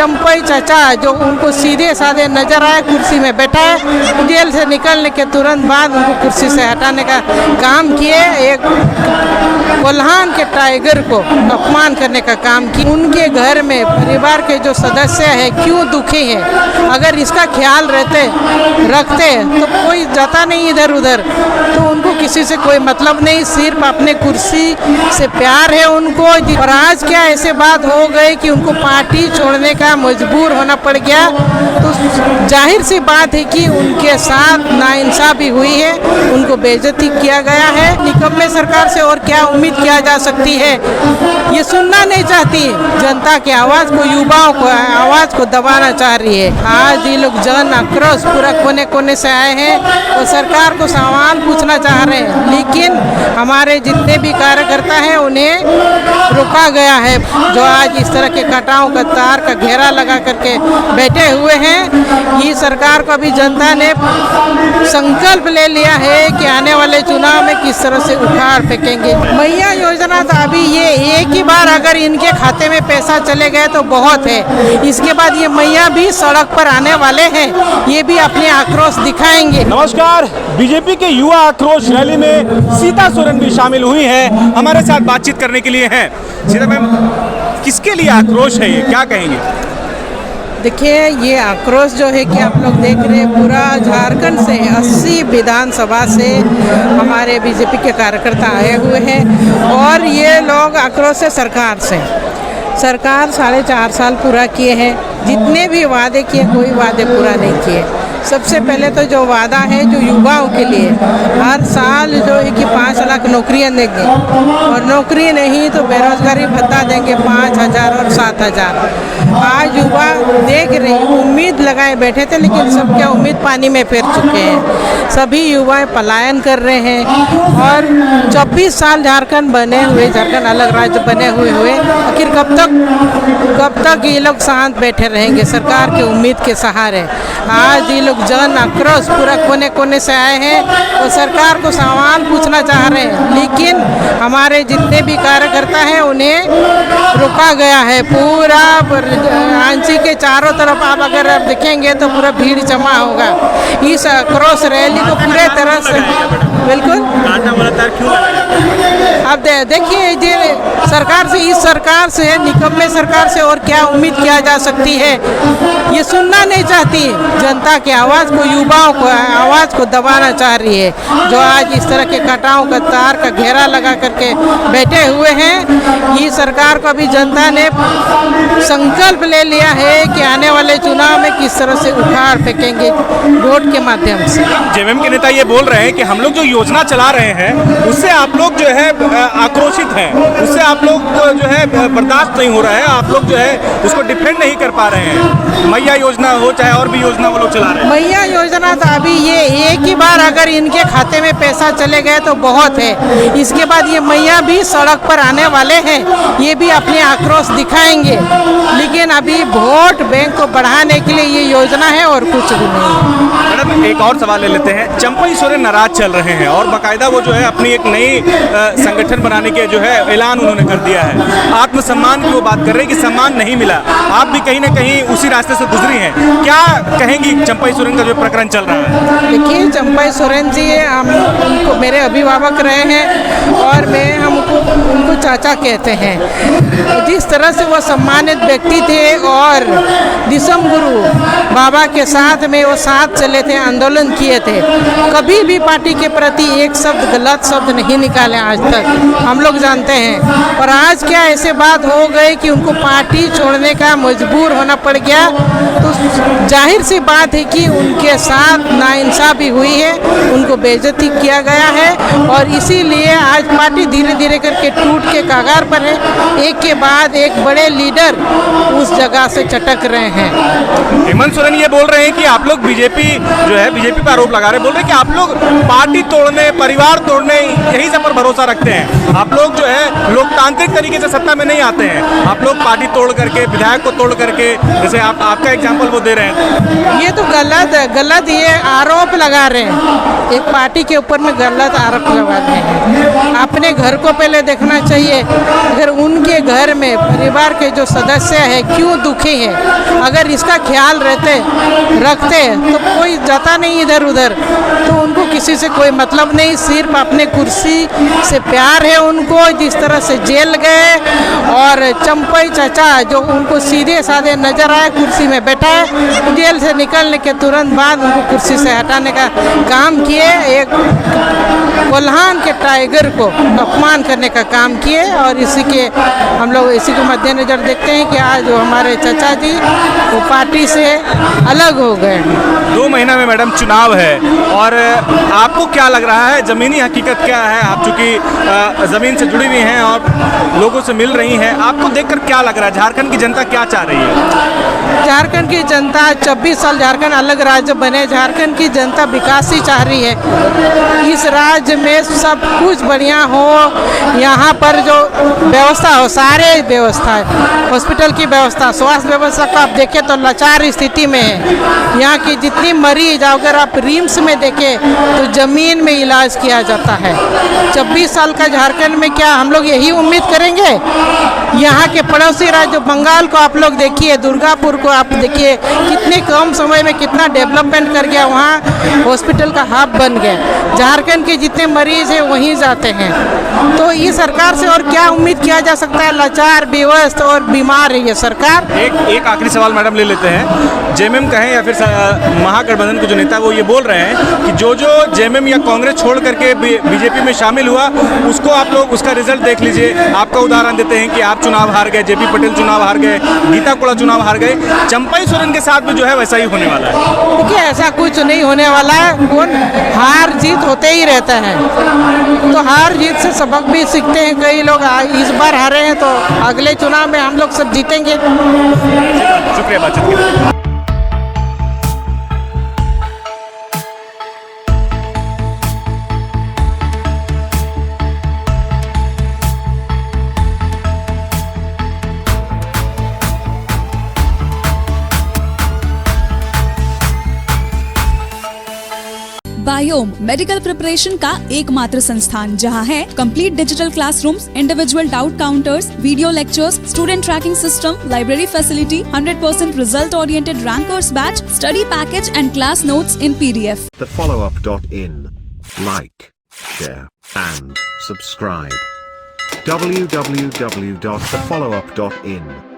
चंपई चाचा जो उनको सीधे साधे नजर आए कुर्सी में बैठा है, जेल से निकलने के तुरंत बाद उनको कुर्सी से हटाने का काम किए। एक कोल्हान के टाइगर को अपमान करने का काम किया। उनके घर में परिवार के जो सदस्य हैं क्यों दुखी हैं, अगर इसका ख्याल रखते तो कोई जाता नहीं इधर उधर, तो उनको किसी से कोई मतलब नहीं, सिर्फ अपने कुर्सी से प्यार है उनको। और आज क्या ऐसे बात हो गई कि उनको पार्टी छोड़ने का मजबूर होना पड़ गया, तो जाहिर सी बात है कि उनके साथ नाइंसाफी हुई है, उनको बेइज्जती किया गया है। निकम्मे सरकार से और क्या उम्मीद किया जा सकती है, ये सुनना नहीं चाहती जनता की आवाज़ को, युवाओं को आवाज़ को दबाना चाह रही है। आज ये लोग जन आक्रोश पूरा कोने कोने से आए हैं और सरकार को सवाल पूछना चाह रहे हैं, लेकिन हमारे जितने भी कार्यकर्ता हैं उन्हें रोका गया है। जो आज इस तरह के कटाव का तार का घेरा लगा करके बैठे हुए हैं, ये सरकार को अभी जनता ने संकल्प ले लिया है कि आने वाले चुनाव में किस तरह से उखाड़ फेंकेंगे। मैया योजना तो अभी ये एक ही बार अगर इनके खाते में पैसा चले गए तो बहुत है, इसके बाद ये मैया भी सड़क पर आने वाले हैं, ये भी अपने आक्रोश दिखाएंगे। नमस्कार, बीजेपी के युवा आक्रोश रैली में सीता सोरेन भी शामिल हुई हैं, हमारे साथ बातचीत करने के लिए हैं। सीता मैम, किसके लिए आक्रोश है ये, क्या कहेंगे? देखिए, ये आक्रोश जो है कि आप लोग देख रहे हैं, पूरा झारखंड से 80 विधानसभा से हमारे बीजेपी के कार्यकर्ता आए हुए हैं और ये लोग आक्रोश है सरकार से। सरकार 4.5 साल पूरा किए हैं, जितने भी वादे किए कोई वादे पूरा नहीं किए। सबसे पहले तो जो वादा है जो युवाओं के लिए, हर साल जो है कि 5 लाख नौकरियां देंगे और नौकरी नहीं तो बेरोजगारी भत्ता देंगे 5,000 और 7,000। आज युवा देख रहे हैं, उम्मीद लगाए बैठे थे, लेकिन सबके उम्मीद पानी में फेर चुके हैं। सभी युवा पलायन कर रहे हैं और 24 साल झारखंड बने हुए, झारखंड अलग राज्य बने हुए आखिर कब तक ये लोग शांत बैठे रहेंगे सरकार के उम्मीद के सहारे। आज ये लोग जन आक्रोश पूरा कोने कोने से आए हैं और सरकार को सवाल पूछना चाह रहे हैं, लेकिन हमारे जितने भी कार्यकर्ता हैं उन्हें रोका गया है। पूरा रांची के चारों तरफ आप अगर आप देखेंगे तो पूरा भीड़ जमा होगा। इस आक्रोश रैली को पूरे तरह से बिल्कुल अब देखिए, ये सरकार से, इस सरकार से, निकम्मे सरकार से और क्या उम्मीद किया जा सकती है, ये सुनना नहीं चाहती जनता की आवाज़ को, युवाओं को आवाज़ को दबाना चाह रही है। जो आज इस तरह के कटाव का तार का घेरा लगा करके बैठे हुए हैं, ये सरकार को अभी जनता ने संकल्प ले लिया है कि आने वाले चुनाव में किस तरह से उखाड़ फेंकेंगे वोट के माध्यम से। जेएमएम के नेता ये बोल रहे हैं कि हम लोग जो योजना चला रहे हैं उससे आप लोग जो है आक्रोशित हैं, उससे आप लोग को जो है बर्दाश्त नहीं हो रहा है, आप लोग जो है उसको डिफेंड नहीं कर पा रहे हैं। मैया योजना हो चाहे और भी योजना वो लोग चला रहे हैं। मैया योजना तो अभी ये एक ही बार अगर इनके खाते में पैसा चले गए तो बहुत है, इसके बाद ये मैया भी सड़क पर आने वाले हैं, ये भी अपने आक्रोश दिखाएंगे। लेकिन अभी वोट बैंक को बढ़ाने के लिए ये योजना है और कुछ भी नहीं। मैडम, एक और सवाल ले लेते हैं। चंपई सोरेन नाराज चल रहे हैं और बाकायदा वो जो है अपनी एक नई संगठन बनाने के जो है ऐलान उन्होंने कर दिया है। आत्मसम्मान की वो बात कर रहे हैं कि सम्मान नहीं मिला, आप भी कहीं ना कहीं उसी रास्ते से गुजरी हैं, क्या कहेंगी चंपई सोरेन का जो प्रकरण चल रहा है? देखिए, चंपई सोरेन जी हम उनको मेरे अभिभावक रहे हैं और हमको उनको चाचा कहते हैं। जिस तरह से वो सम्मानित व्यक्ति थे और दिसम गुरु बाबा के साथ में वो साथ चले थे, आंदोलन किए थे, कभी भी पार्टी के प्रति एक शब्द गलत शब्द नहीं निकाले आज तक, हम लोग जानते हैं। और आज क्या ऐसे बात हो गई कि उनको पार्टी छोड़ने का मजबूर होना पड़ गया, तो जाहिर सी बात है कि उनके साथ नाइंसाफी हुई है, उनको बेइज्जती किया गया है और इसीलिए आज पार्टी धीरे धीरे करके टूट के कगार पर है। एक के बाद एक बड़े लीडर उस जगह से चटक रहे हैं। हेमंत सोरेन ये बोल रहे हैं कि आप लोग बीजेपी जो है, बीजेपी पर आरोप लगा रहे हैं, बोल रहे हैं कि आप लोग पार्टी तोड़ने, परिवार तोड़ने, यही सब पर भरोसा रखते हैं। आप लोग जो है लोकतांत्रिक तरीके से सत्ता में नहीं आते हैं, आप लोग पार्टी तोड़ करके, विधायक को तोड़ करके, जैसे आपका एग्जाम्पल वो दे रहे हैं। ये तो गलत ये आरोप लगा रहे हैं, एक पार्टी के ऊपर में गलत आरोप लगा रहे हैं। अपने घर को पहले देखना चाहिए, अगर उनके घर में परिवार के जो सदस्य हैं क्यों दुखी हैं, अगर इसका ख्याल रखते तो कोई जाता नहीं इधर उधर, तो उनको किसी से कोई मतलब नहीं, सिर्फ अपने कुर्सी से प्यार है उनको। जिस तरह से जेल गए और चंपई चाचा जो उनको सीधे साधे नजर आए कुर्सी में बैठा है, जेल से निकलने के तुरंत बाद उनको कुर्सी से हटाने का काम किए, एक कोल्हान के टाइगर को अपमान करने का काम किए। और इसी के हम लोग इसी को मद्देनजर देखते हैं कि आज जो हमारे चाचा जी वो पार्टी से अलग हो गए। 2 महीना में मैडम चुनाव है और आपको क्या लग रहा है, ज़मीनी हकीकत क्या है? आप चूँकि ज़मीन से जुड़ी हुई हैं और लोगों से मिल रही हैं, आपको देखकर क्या लग रहा है, झारखंड की जनता क्या चाह रही है? झारखंड की जनता 24 साल झारखंड अलग राज्य बने, झारखंड की जनता विकास ही चाह रही है। इस राज्य में सब कुछ बढ़िया हो, यहाँ पर जो व्यवस्था हो, सारे व्यवस्था है, हॉस्पिटल की व्यवस्था, स्वास्थ्य व्यवस्था को आप देखें तो लाचार स्थिति में है। यहाँ की जितनी मरीज अगर आप रिम्स में देखें तो ज़मीन में इलाज किया जाता है। 26 साल का झारखंड में क्या हम लोग यही उम्मीद करेंगे? यहाँ के पड़ोसी राज्य बंगाल को आप लोग देखिए, दुर्गापुर को आप देखिए, कितने कम समय में कितना डेवलपमेंट कर गया, वहाँ हॉस्पिटल का हब बन गया। झारखंड के जितने मरीज हैं वहीं जाते हैं। तो ये सरकार से और क्या उम्मीद किया जा सकता है? लाचार, बेवस्त और बीमार है ये सरकार। एक आखिरी सवाल मैडम ले लेते हैं। जेएमएम कहें या फिर महागठबंधन के जो नेता वो ये बोल रहे हैं कि जो जेएमएम या कांग्रेस छोड़ करके बीजेपी में शामिल हुआ उसको आप लोग उसका रिजल्ट देख लीजिए। आपका उदाहरण देते हैं कि आप चुनाव हार गए, जेपी पटेल चुनाव हार गए, गीता कोड़ा चुनाव हार गए, चंपई सोरेन के साथ भी जो है वैसा ही होने वाला है। देखिए ऐसा कुछ नहीं होने वाला है, कौन हार जीत होते ही रहता है, तो हार जीत से सबक भी सीखते हैं कई लोग। इस बार हारे हैं तो अगले चुनाव में हम लोग सब जीतेंगे। शुक्रिया बातचीत के लिए। बायोम मेडिकल प्रिपरेशन का एकमात्र संस्थान जहां है complete digital classrooms, individual doubt counters, video lectures, student tracking system, library facility, 100% result oriented rankers batch, study package and class notes in PDF. TheFollowUp.in. Like, share, and subscribe. www.thefollowup.in